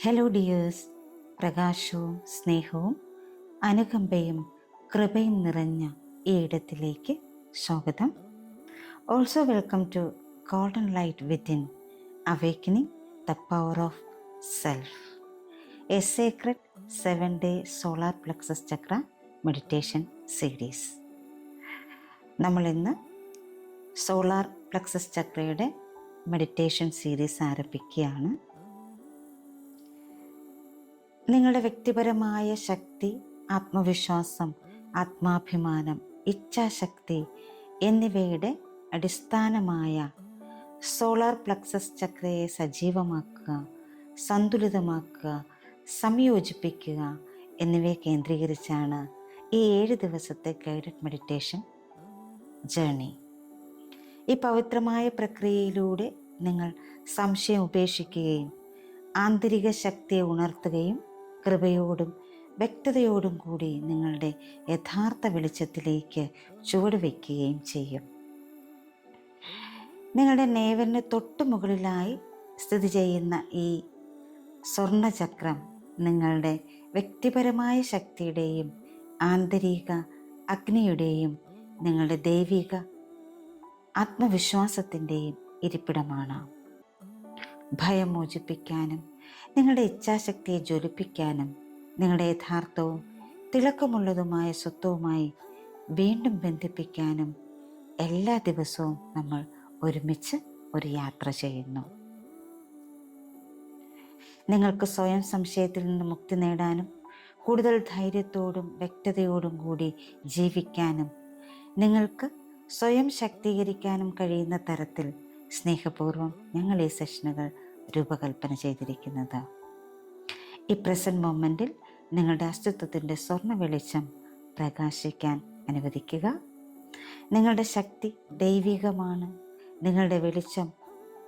Hello dears, പ്രകാശവും സ്നേഹവും അനുകമ്പയും കൃപയും നിറഞ്ഞ ഈ ഇടത്തിലേക്ക് സ്വാഗതം. Also welcome to golden light within awakening the power of self, a secret 7-day solar plexus chakra meditation series. നമ്മളിന്ന് സോളാർ പ്ലക്സസ് ചക്രയുടെ മെഡിറ്റേഷൻ സീരീസ് ആരംഭിക്കുകയാണ്. നിങ്ങളുടെ വ്യക്തിപരമായ ശക്തി, ആത്മവിശ്വാസം, ആത്മാഭിമാനം, ഇച്ഛാശക്തി എന്നിവയുടെ അടിസ്ഥാനമായ സോളാർ പ്ലക്സസ് ചക്രയെ സജീവമാക്കുക, സന്തുലിതമാക്കുക, സംയോജിപ്പിക്കുക എന്നിവയെ കേന്ദ്രീകരിച്ചാണ് ഈ 7 ദിവസത്തെ ഗൈഡഡ് മെഡിറ്റേഷൻ ജേർണി. ഈ പവിത്രമായ പ്രക്രിയയിലൂടെ നിങ്ങൾ സംശയം ഉപേക്ഷിക്കുകയും ആന്തരിക ശക്തിയെ ഉണർത്തുകയും കൃപയോടും വ്യക്തതയോടും കൂടി നിങ്ങളുടെ യഥാർത്ഥ വെളിച്ചത്തിലേക്ക് ചുവടുവെക്കുകയും ചെയ്യും. നിങ്ങളുടെ നേവലിന് തൊട്ടു മുകളിലായി സ്ഥിതി ചെയ്യുന്ന ഈ സ്വർണചക്രം നിങ്ങളുടെ വ്യക്തിപരമായ ശക്തിയുടെയും ആന്തരിക അഗ്നിയുടെയും നിങ്ങളുടെ ദൈവിക ആത്മവിശ്വാസത്തിൻ്റെയും ഇരിപ്പിടമാണ്. ഭയം മോചിപ്പിക്കാനും നിങ്ങളുടെ ഇച്ഛാശക്തിയെ ജ്വലിപ്പിക്കാനും നിങ്ങളുടെ യഥാർത്ഥവും തിളക്കമുള്ളതുമായ സ്വത്വവുമായി വീണ്ടും ബന്ധിപ്പിക്കാനും എല്ലാ ദിവസവും നമ്മൾ ഒരുമിച്ച് ഒരു യാത്ര ചെയ്യുന്നു. നിങ്ങൾക്ക് സ്വയം സംശയത്തിൽ നിന്ന് മുക്തി നേടാനും കൂടുതൽ ധൈര്യത്തോടും വ്യക്തതയോടും കൂടി ജീവിക്കാനും നിങ്ങൾക്ക് സ്വയം ശാക്തീകരിക്കാനും കഴിയുന്ന തരത്തിൽ സ്നേഹപൂർവ്വം ഞങ്ങൾ ഈ സെഷനുകൾ രൂപകൽപ്പന ചെയ്തിരിക്കുന്നത്. ഈ പ്രസൻറ്റ് മൊമെൻറ്റിൽ നിങ്ങളുടെ അസ്തിത്വത്തിൻ്റെ സ്വർണ്ണ വെളിച്ചം പ്രകാശിക്കാൻ അനുവദിക്കുക. നിങ്ങളുടെ ശക്തി ദൈവികമാണ്, നിങ്ങളുടെ വെളിച്ചം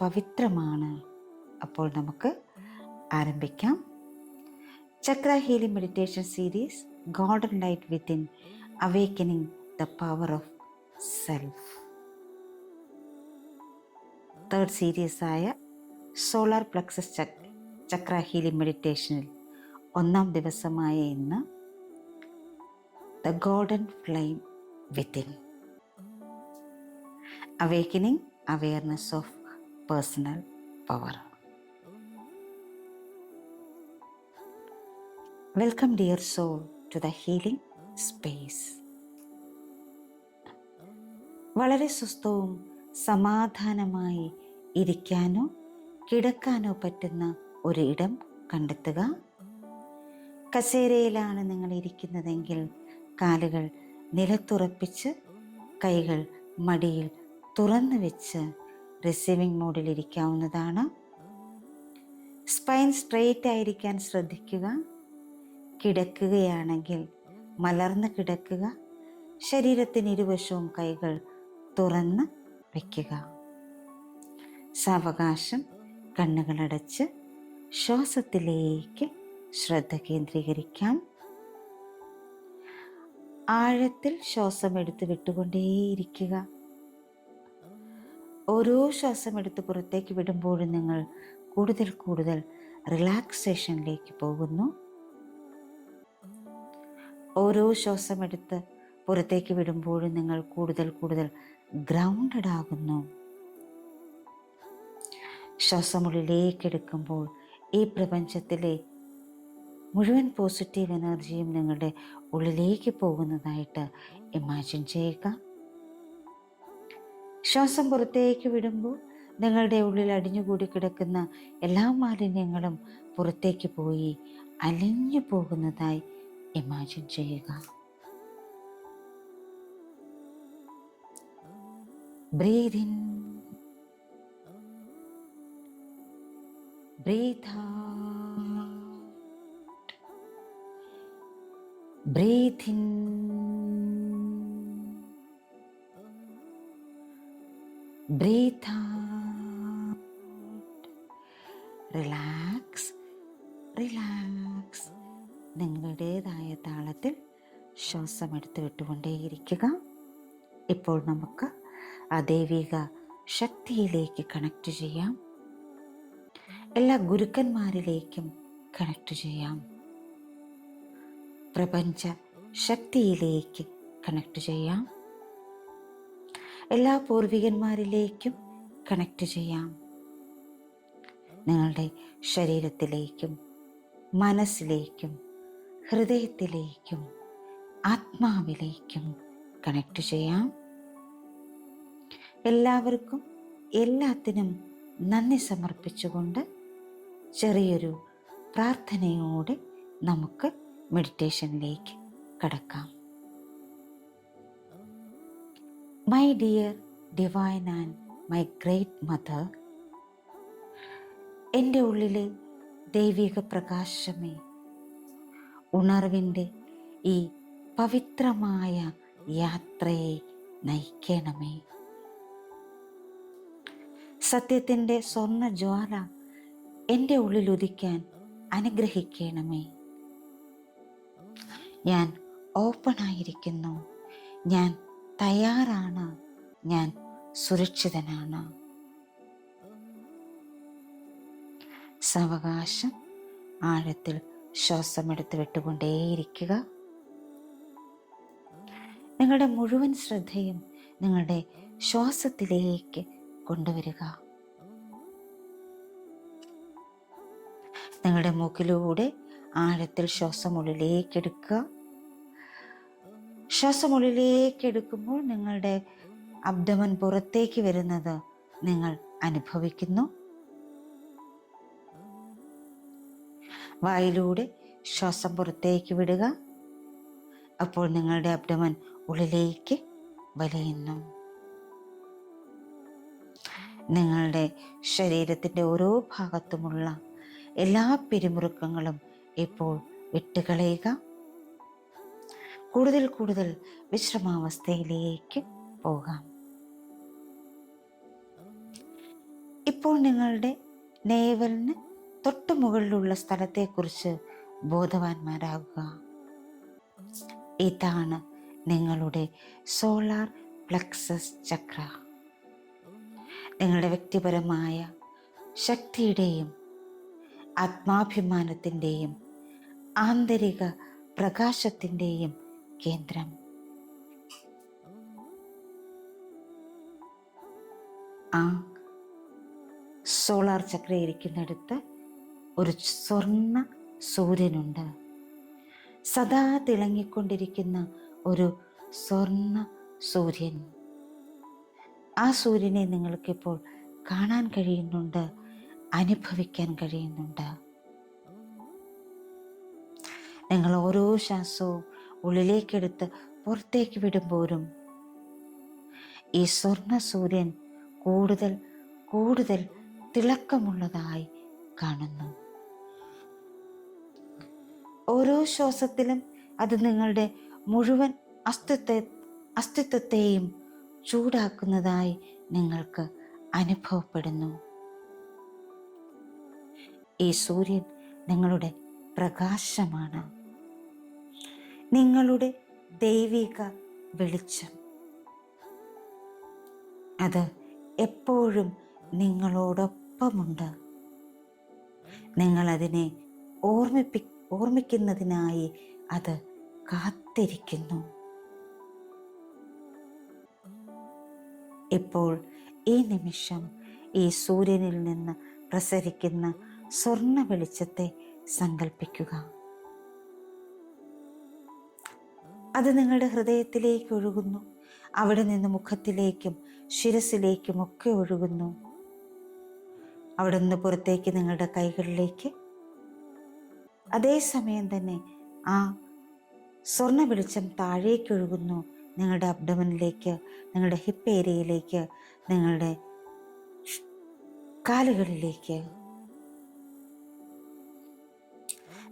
പവിത്രമാണ്. അപ്പോൾ നമുക്ക് ആരംഭിക്കാം. Chakra healing meditation series golden light within awakening the power of self. 3rd സീരീസായ സോളാർ പ്ലക്സസ് ചക്ര ഹീലിംഗ് മെഡിറ്റേഷനിൽ 1ാം ദിവസമായ ഇന്ന് the golden flame within, awakening awareness of personal power. Welcome dear soul to the healing space. വളരെ സ്വസ്ഥവും സമാധാനമായി ഇരിക്കാനോ കിടക്കാനോ പറ്റുന്ന ഒരു ഇടം കണ്ടെത്തുക. കസേരയിലാണ് നിങ്ങൾ ഇരിക്കുന്നതെങ്കിൽ കാലുകൾ നിലത്തുറപ്പിച്ച് കൈകൾ മടിയിൽ തുറന്നു വെച്ച് റിസീവിംഗ് മോഡിൽ ഇരിക്കാവുന്നതാണ്. സ്പൈൻ സ്ട്രെയിറ്റ് ആയിരിക്കാൻ ശ്രദ്ധിക്കുക. കിടക്കുകയാണെങ്കിൽ മലർന്ന് കിടക്കുക. ശരീരത്തിന് ഇരുവശവും കൈകൾ തുറന്ന് വയ്ക്കുക. സാവകാശം കണ്ണുകളടച്ച് ശ്വാസത്തിലേക്ക് ശ്രദ്ധ കേന്ദ്രീകരിക്കാം. ആഴത്തിൽ ശ്വാസം എടുത്ത് വിട്ടുകൊണ്ടേയിരിക്കുക. ഓരോ ശ്വാസം എടുത്ത് പുറത്തേക്ക് വിടുമ്പോഴും നിങ്ങൾ കൂടുതൽ കൂടുതൽ റിലാക്സേഷനിലേക്ക് പോകുന്നു. ഓരോ ശ്വാസം എടുത്ത് പുറത്തേക്ക് വിടുമ്പോഴും നിങ്ങൾ കൂടുതൽ കൂടുതൽ ഗ്രൗണ്ടഡ് ആകുന്നു. ശ്വാസമുള്ളിലേക്ക് എടുക്കുമ്പോൾ ഈ പ്രപഞ്ചത്തിലെ മുഴുവൻ പോസിറ്റീവ് എനർജിയും നിങ്ങളുടെ ഉള്ളിലേക്ക് പോകുന്നതായിട്ട് ഇമാജിൻ ചെയ്യുക. ശ്വാസം പുറത്തേക്ക് വിടുമ്പോൾ നിങ്ങളുടെ ഉള്ളിൽ അടിഞ്ഞുകൂടി കിടക്കുന്ന എല്ലാ മാലിന്യങ്ങളും പുറത്തേക്ക് പോയി അലിഞ്ഞു പോകുന്നതായി ഇമാജിൻ ചെയ്യുക. Breathe in, breathe out, breathe in, breathe out. Relax, relax. നിങ്ങളുടേതായ താളത്തിൽ ശ്വാസം എടുത്ത് വിട്ടുകൊണ്ടേയിരിക്കുക. ഇപ്പോൾ നമുക്ക് ആ ദൈവിക ശക്തിയിലേക്ക് കണക്ട് ചെയ്യാം. എല്ലാ ഗുരുക്കന്മാരിലേക്കും കണക്ട് ചെയ്യാം. പ്രപഞ്ച ശക്തിയിലേക്ക് കണക്ട് ചെയ്യാം. എല്ലാ പൂർവികന്മാരിലേക്കും കണക്ട് ചെയ്യാം. നിങ്ങളുടെ ശരീരത്തിലേക്കും മനസ്സിലേക്കും ഹൃദയത്തിലേക്കും ആത്മാവിലേക്കും കണക്ട് ചെയ്യാം. എല്ലാവർക്കും എല്ലാത്തിനും നന്ദി സമർപ്പിച്ചുകൊണ്ട് ചെറിയൊരു പ്രാർത്ഥനയോടെ നമുക്ക് മെഡിറ്റേഷനിലേക്ക് കടക്കാം. My dear divine and my great mother, എൻ്റെ ഉള്ളിലെ ദൈവിക പ്രകാശമേ, ഉണർവിൻ്റെ ഈ പവിത്രമായ യാത്രയെ നയിക്കണമേ. സത്യത്തിൻ്റെ സ്വർണ്ണ ജ്വാല എൻ്റെ ഉള്ളിൽ ഉദിക്കാൻ അനുഗ്രഹിക്കണമേ. ഞാൻ ഓപ്പണായിരിക്കുന്നു, ഞാൻ തയ്യാറാണ്, ഞാൻ സുരക്ഷിതനാണ്. സാവകാശം ആഴത്തിൽ ശ്വാസമെടുത്ത് വിട്ടുകൊണ്ടേയിരിക്കുക. നിങ്ങളുടെ മുഴുവൻ ശ്രദ്ധയും നിങ്ങളുടെ ശ്വാസത്തിലേക്ക് കൊണ്ടുവരിക. നിങ്ങളുടെ മൂക്കിലൂടെ ആഴത്തിൽ ശ്വാസം ഉള്ളിലേക്ക് എടുക്കുക. ശ്വാസം ഉള്ളിലേക്ക് എടുക്കുമ്പോൾ നിങ്ങളുടെ അബ്ഡമൻ പുറത്തേക്ക് വരുന്നത് നിങ്ങൾ അനുഭവിക്കുന്നു. വായിലൂടെ ശ്വാസം പുറത്തേക്ക് വിടുക. അപ്പോൾ നിങ്ങളുടെ അബ്ഡമൻ ഉള്ളിലേക്ക് വലിയുന്നു. നിങ്ങളുടെ ശരീരത്തിൻ്റെ ഓരോ ഭാഗത്തുമുള്ള എല്ലാ പിരിമുറുക്കങ്ങളും ഇപ്പോൾ വിട്ടുകളയുക. കൂടുതൽ കൂടുതൽ വിശ്രമാവസ്ഥയിലേക്ക് പോകാം. ഇപ്പോൾ നിങ്ങളുടെ നേവലിന് തൊട്ടു മുകളിലുള്ള സ്ഥലത്തെക്കുറിച്ച് ബോധവാന്മാരാകുക. ഇതാണ് നിങ്ങളുടെ സോളാർ പ്ലക്സസ് ചക്ര. നിങ്ങളുടെ വ്യക്തിപരമായ ശക്തിയുടെയും ആത്മാഭിമാനത്തിൻ്റെയും ആന്തരിക പ്രകാശത്തിൻ്റെയും കേന്ദ്രം. ആ സോളാർ ചക്ര ഇരിക്കുന്നിടത്ത് ഒരു സ്വർണ്ണ സൂര്യനുണ്ട്. സദാ തിളങ്ങിക്കൊണ്ടിരിക്കുന്ന ഒരു സ്വർണ്ണ സൂര്യൻ. ആ സൂര്യനെ നിങ്ങൾക്കിപ്പോൾ കാണാൻ കഴിയുന്നുണ്ട്, അനുഭവിക്കാൻ കഴിയുന്നുണ്ട്. നിങ്ങൾ ഓരോ ശ്വാസവും ഉള്ളിലേക്കെടുത്ത് പുറത്തേക്ക് വിടുമ്പോഴും ഈ സ്വർണ്ണ സൂര്യൻ കൂടുതൽ കൂടുതൽ തിളക്കമുള്ളതായി കാണുന്നു. ഓരോ ശ്വാസത്തിലും അത് നിങ്ങളുടെ മുഴുവൻ അസ്തിത്വത്തെയും ചൂടാക്കുന്നതായി നിങ്ങൾക്ക് അനുഭവപ്പെടുന്നു. ഈ സൂര്യൻ നിങ്ങളുടെ പ്രകാശമാണ്, നിങ്ങളുടെ ദൈവിക വെളിച്ചം. അത് എപ്പോഴും നിങ്ങളോടൊപ്പമുണ്ട്. നിങ്ങളതിനെ ഓർമ്മിക്കുന്നതിനായി അത് കാത്തിരിക്കുന്നു. ഇപ്പോൾ ഈ നിമിഷം ഈ സൂര്യനിൽ നിന്ന് പ്രസരിക്കുന്ന സ്വർണ്ണ വെളിച്ചത്തെ സങ്കല്പിക്കുക. അത് നിങ്ങളുടെ ഹൃദയത്തിലേക്ക് ഒഴുകുന്നു. അവിടെ നിന്ന് മുഖത്തിലേക്കും ശിരസിലേക്കും ഒക്കെ ഒഴുകുന്നു. അവിടെ നിന്ന് പുറത്തേക്ക് നിങ്ങളുടെ കൈകളിലേക്ക്. അതേസമയം തന്നെ ആ സ്വർണ്ണ വെളിച്ചം താഴേക്ക് ഒഴുകുന്നു. നിങ്ങളുടെ അബ്ഡമനിലേക്ക്, നിങ്ങളുടെ ഹിപ്പ് ഏരിയയിലേക്ക്, നിങ്ങളുടെ കാലുകളിലേക്ക്.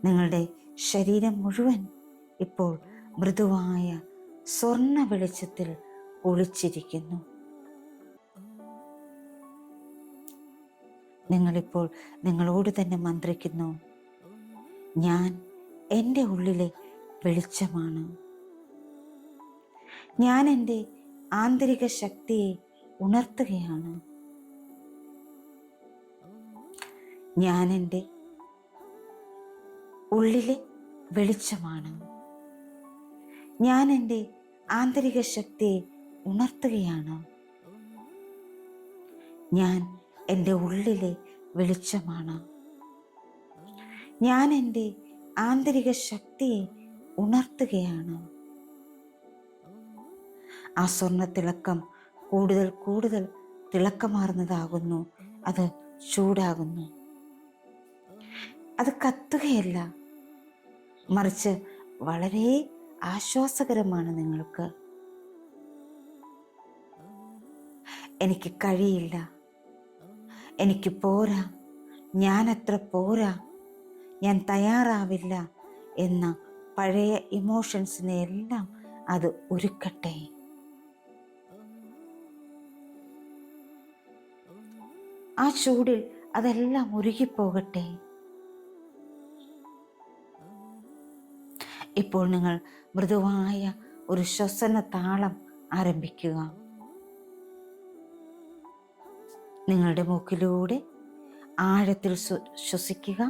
നിങ്ങളുടെ ശരീരം മുഴുവൻ ഇപ്പോൾ മൃദുവായ സ്വർണ്ണ വെളിച്ചത്തിൽ ഒളിച്ചിരിക്കുന്നു. നിങ്ങളിപ്പോൾ നിങ്ങളോട് തന്നെ മന്ത്രിക്കുന്നു, ഞാൻ എൻ്റെ ഉള്ളിലെ വെളിച്ചമാണ്. ഞാൻ എൻ്റെ ആന്തരിക ശക്തിയെ ഉണർത്തുകയാണ്. ഞാൻ എൻ്റെ ഉള്ളിലെ വെളിച്ചമാണ്. ഞാൻ എൻ്റെ ആന്തരിക ശക്തിയെ ഉണർത്തുകയാണ്. ഞാൻ എൻ്റെ ഉള്ളിലെ വെളിച്ചമാണ്. ഞാൻ എൻ്റെ ആന്തരിക ശക്തിയെ ഉണർത്തുകയാണ്. ആ സ്വർണ്ണ തിളക്കം കൂടുതൽ കൂടുതൽ തിളക്കമാർന്നതാകുന്നു. അത് ചൂടാകുന്നു. അത് കത്തുകയല്ല, മറിച്ച് വളരെ ആശ്വാസകരമാണ് നിങ്ങൾക്ക്. എനിക്ക് കഴിയില്ല, എനിക്ക് പോരാ, ഞാനത്ര പോരാ, ഞാൻ തയ്യാറാവില്ല എന്ന പഴയ ഇമോഷൻസിനെ എല്ലാം അത് ഉരുക്കട്ടെ. ആ ചൂടിൽ അതെല്ലാം ഉരുകിപ്പോകട്ടെ. ഇപ്പോൾ നിങ്ങൾ മൃദുവായ ഒരു ശ്വസന താളം ആരംഭിക്കുക. നിങ്ങളുടെ മൂക്കിലൂടെ ആഴത്തിൽ ശ്വസിക്കുക.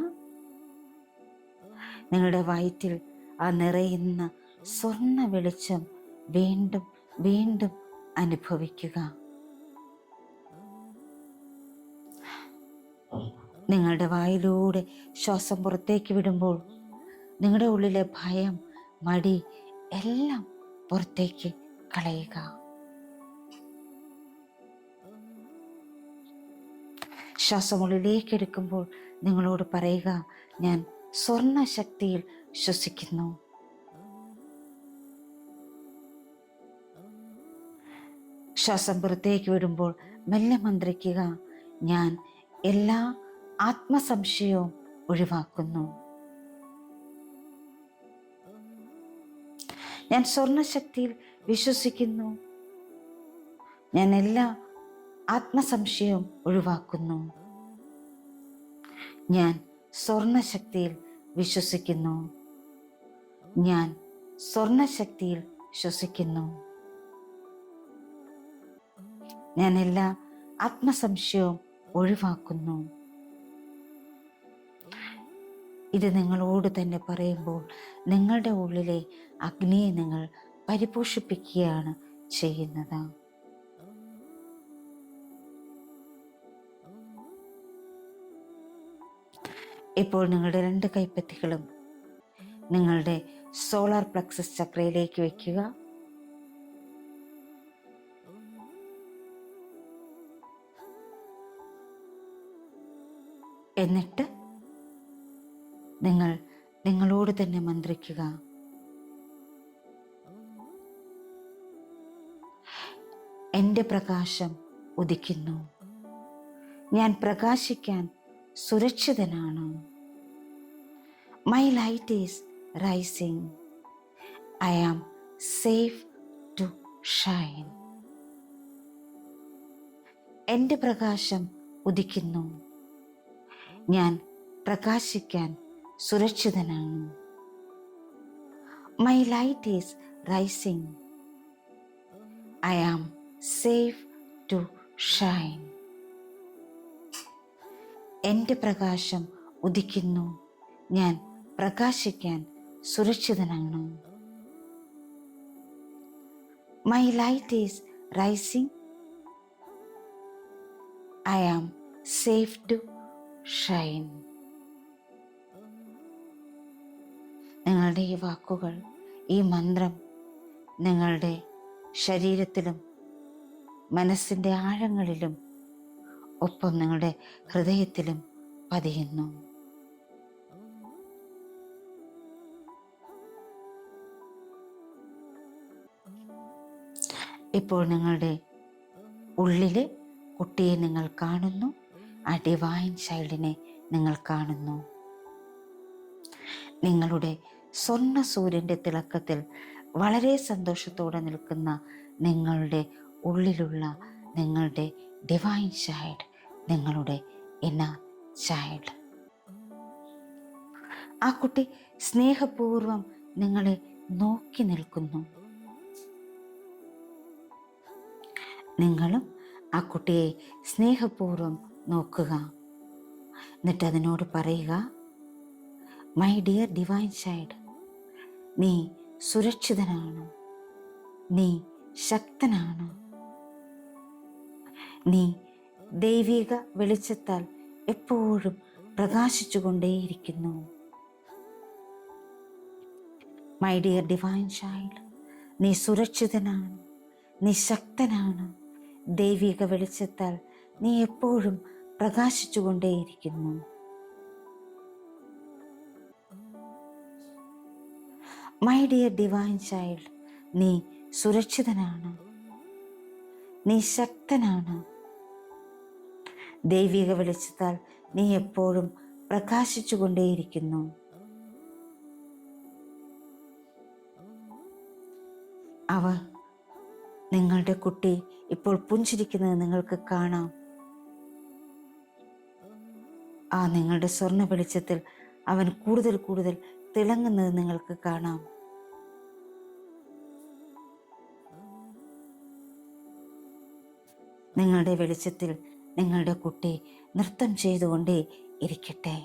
നിങ്ങളുടെ വയറ്റിൽ ആ നിറയുന്ന സ്വർണ്ണ വെളിച്ചം വീണ്ടും വീണ്ടും അനുഭവിക്കുക. നിങ്ങളുടെ വായിലൂടെ ശ്വാസം പുറത്തേക്ക് വിടുമ്പോൾ നിങ്ങളുടെ ഉള്ളിലെ ഭയം, മടി എല്ലാം പുറത്തേക്ക് കളയുക. ശ്വാസം ഉള്ളിലേക്ക് എടുക്കുമ്പോൾ നിങ്ങളോട് പറയുക, ഞാൻ സ്വർണ്ണ ശക്തിയിൽ ശ്വസിക്കുന്നു. ശ്വാസം പുറത്തേക്ക് വിടുമ്പോൾ മെല്ലെ മന്ത്രിക്കുക, ഞാൻ എല്ലാ ആത്മസംശയവും ഒഴിവാക്കുന്നു. ഞാൻ സ്വർണ്ണശക്തിയിൽ വിശ്വസിക്കുന്നു. ഞാൻ എല്ലാ ആത്മസംശയവും ഒഴിവാക്കുന്നു. ഞാൻ സ്വർണ്ണശക്തിയിൽ വിശ്വസിക്കുന്നു. ഞാൻ സ്വർണ്ണശക്തിയിൽ ശ്വസിക്കുന്നു. ഞാൻ എല്ലാ ആത്മസംശയവും ഒഴിവാക്കുന്നു. ഇത് നിങ്ങളോട് തന്നെ പറയുമ്പോൾ നിങ്ങളുടെ ഉള്ളിലെ അഗ്നിയെ നിങ്ങൾ പരിപോഷിപ്പിക്കുകയാണ് ചെയ്യുന്നത്. ഇപ്പോൾ നിങ്ങളുടെ 2 കൈപ്പത്തികളും നിങ്ങളുടെ സോളാർ പ്ലക്സസ് ചക്രയിലേക്ക് വയ്ക്കുക. എന്നിട്ട് നിങ്ങൾ നിങ്ങളോട് തന്നെ മന്ത്രിക്കുക, എൻ്റെ പ്രകാശം ഉദിക്കുന്നു. ഞാൻ പ്രകാശിക്കാൻ സുരക്ഷിതനാണ്. My light is rising. I am safe to shine. എൻ്റെ പ്രകാശം ഉദിക്കുന്നു. ഞാൻ പ്രകാശിക്കാൻ സുരക്ഷിതനാണ്. My light is rising. I am safe to shine. എൻ്റെ പ്രകാശം ഉദിക്കുന്നു. ഞാൻ പ്രകാശിക്കാൻ സുരക്ഷിതനാണ്. My light is rising. I am safe to shine. നിങ്ങളുടെ ഈ വാക്കുകൾ, ഈ മന്ത്രം നിങ്ങളുടെ ശരീരത്തിലും മനസ്സിൻ്റെ ആഴങ്ങളിലും ഒപ്പം നിങ്ങളുടെ ഹൃദയത്തിലും പതിയുന്നു. ഇപ്പോൾ നിങ്ങളുടെ ഉള്ളിലെ കുട്ടിയെ നിങ്ങൾ കാണുന്നു. ആ ഡിവൈൻ ചൈൽഡിനെ നിങ്ങൾ കാണുന്നു. നിങ്ങളുടെ സ്വർണ്ണ സൂര്യൻ്റെ തിളക്കത്തിൽ വളരെ സന്തോഷത്തോടെ നിൽക്കുന്ന നിങ്ങളുടെ ഉള്ളിലുള്ള നിങ്ങളുടെ ഡിവൈൻ ചൈൽഡ്, നിങ്ങളുടെ ഇന്നർ ചൈൽഡ്. ആ കുട്ടി സ്നേഹപൂർവം നിങ്ങളെ നോക്കി നിൽക്കുന്നു. നിങ്ങളും ആ കുട്ടിയെ സ്നേഹപൂർവം നോക്കുക. എന്നിട്ട് അതിനോട് പറയുക, മൈ ഡിയർ ഡിവൈൻ ചൈൽഡ്, നീ സുരക്ഷിതനാണ്, നീ ശക്തനാണ്, നീ ദൈവിക വെളിച്ചത്താൽ എപ്പോഴും പ്രകാശിച്ചുകൊണ്ടേയിരിക്കുന്നു. മൈ ഡിയർ ഡിവൈൻ ചൈൽഡ്, നീ സുരക്ഷിതനാണ്, നീ ശക്തനാണ്, ദൈവിക വെളിച്ചത്താൽ നീ എപ്പോഴും പ്രകാശിച്ചുകൊണ്ടേയിരിക്കുന്നു. മൈ ഡിയർ ഡിവൈൻ ചൈൽഡ്, നീ സുരക്ഷിതനാണ്, നീ ശക്തനാണ്, ദൈവിക വെളിച്ചത്താൽ നീ എപ്പോഴും പ്രകാശിച്ചുകൊണ്ടേയിരിക്കുന്നു. അവ നിങ്ങളുടെ കുട്ടി ഇപ്പോൾ പുഞ്ചിരിക്കുന്നത് നിങ്ങൾക്ക് കാണാം. ആ നിങ്ങളുടെ സ്വർണ്ണ വെളിച്ചത്തിൽ അവൻ കൂടുതൽ കൂടുതൽ തിളങ്ങുന്നത് നിങ്ങൾക്ക് കാണാം. നിങ്ങളുടെ വെളിച്ചത്തിൽ നിങ്ങളുടെ കുട്ടി നൃത്തം ചെയ്തുകൊണ്ടേ ഇരിക്കട്ടെ.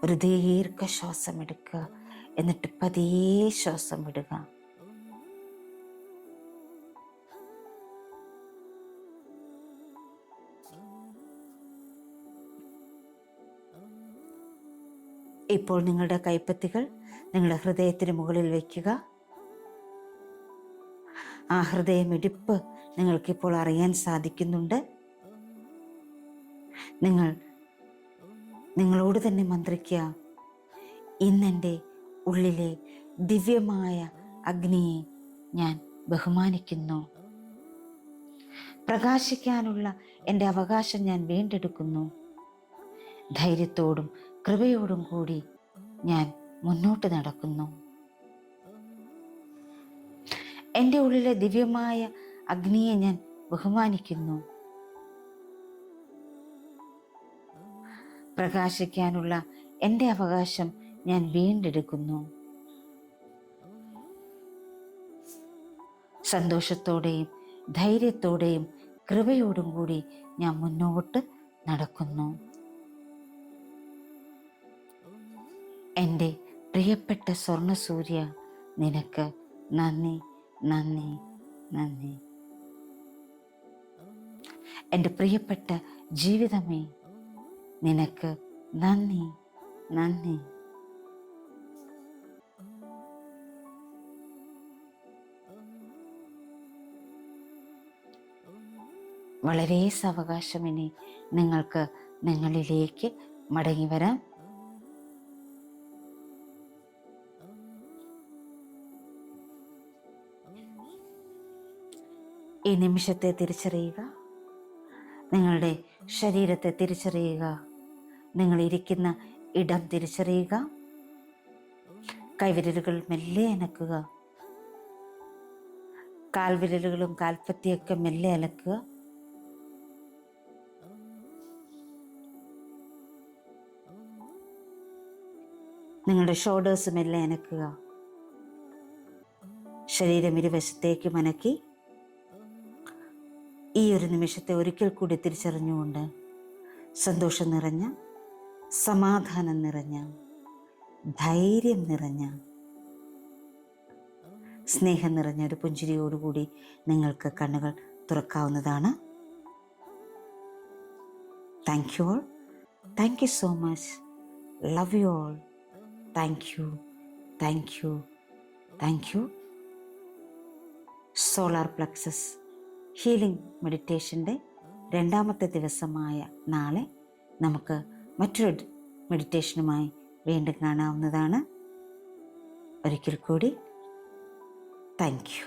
ഒരു ദീർഘശ്വാസം എടുക്കുക, എന്നിട്ട് പതിയെ ശ്വാസം വിടുക. ഇപ്പോൾ നിങ്ങളുടെ കൈപ്പത്തികൾ നിങ്ങളുടെ ഹൃദയത്തിന് മുകളിൽ വയ്ക്കുക. ആ ഹൃദയമിടിപ്പ് നിങ്ങൾക്കിപ്പോൾ അറിയാൻ സാധിക്കുന്നുണ്ട്. നിങ്ങളോട് തന്നെ മന്ത്രിക്കുക, ഇന്നെൻ്റെ ഉള്ളിലെ ദിവ്യമായ അഗ്നിയെ ഞാൻ ബഹുമാനിക്കുന്നു. പ്രകാശിക്കാനുള്ള എൻ്റെ അവകാശം ഞാൻ വീണ്ടെടുക്കുന്നു. ധൈര്യത്തോടും കൃപയോടും കൂടി ഞാൻ മുന്നോട്ട് നടക്കുന്നു. എൻ്റെ ഉള്ളിലെ ദിവ്യമായ അഗ്നിയെ ഞാൻ ബഹുമാനിക്കുന്നു. പ്രകാശിക്കാനുള്ള എൻ്റെ അവകാശം ഞാൻ വീണ്ടെടുക്കുന്നു. സന്തോഷത്തോടെയും ധൈര്യത്തോടെയും കൃപയോടും കൂടി ഞാൻ മുന്നോട്ട് നടക്കുന്നു. എൻ്റെ പ്രിയപ്പെട്ട സ്വർണ്ണസൂര്യ, നിനക്ക് നന്ദി, നന്ദി, നന്ദി. എൻ്റെ പ്രിയപ്പെട്ട ജീവിതമേ, നിനക്ക് നന്ദി, നന്ദി. വളരെ സാവകാശം ഇനി നിങ്ങൾക്ക് നിങ്ങളിലേക്ക് മടങ്ങി വരാം. ഈ നിമിഷത്തെ തിരിച്ചറിയുക, നിങ്ങളുടെ ശരീരത്തെ തിരിച്ചറിയുക, നിങ്ങളിരിക്കുന്ന ഇടം തിരിച്ചറിയുക. കൈവിരലുകൾ മെല്ലെ അനക്കുക, കാൽവിരലുകളും കാൽപ്പത്തിയൊക്കെ മെല്ലെ അനക്കുക. നിങ്ങളുടെ ഷോൾഡേഴ്സ് മെല്ലെ അനക്കുക. ശരീരം ഇരുവശത്തേക്കും അനക്കി ഈ ഒരു നിമിഷത്തെ ഒരിക്കൽ കൂടി തിരിച്ചറിഞ്ഞുകൊണ്ട് സന്തോഷം നിറഞ്ഞ, സമാധാനം നിറഞ്ഞ, ധൈര്യം നിറഞ്ഞ, സ്നേഹം നിറഞ്ഞ ഒരു പുഞ്ചിരിയോടുകൂടി നിങ്ങൾക്ക് കണ്ണുകൾ തുറക്കാവുന്നതാണ്. Thank you all. Thank you so much. Love you all. Thank you, thank you, thank you. Solar plexus healing മെഡിറ്റേഷൻ്റെ രണ്ടാമത്തെ ദിവസമായ നാളെ നമുക്ക് മറ്റൊരു മെഡിറ്റേഷനുമായി വീണ്ടും കാണാവുന്നതാണ്. ഒരിക്കൽ കൂടി താങ്ക് യു.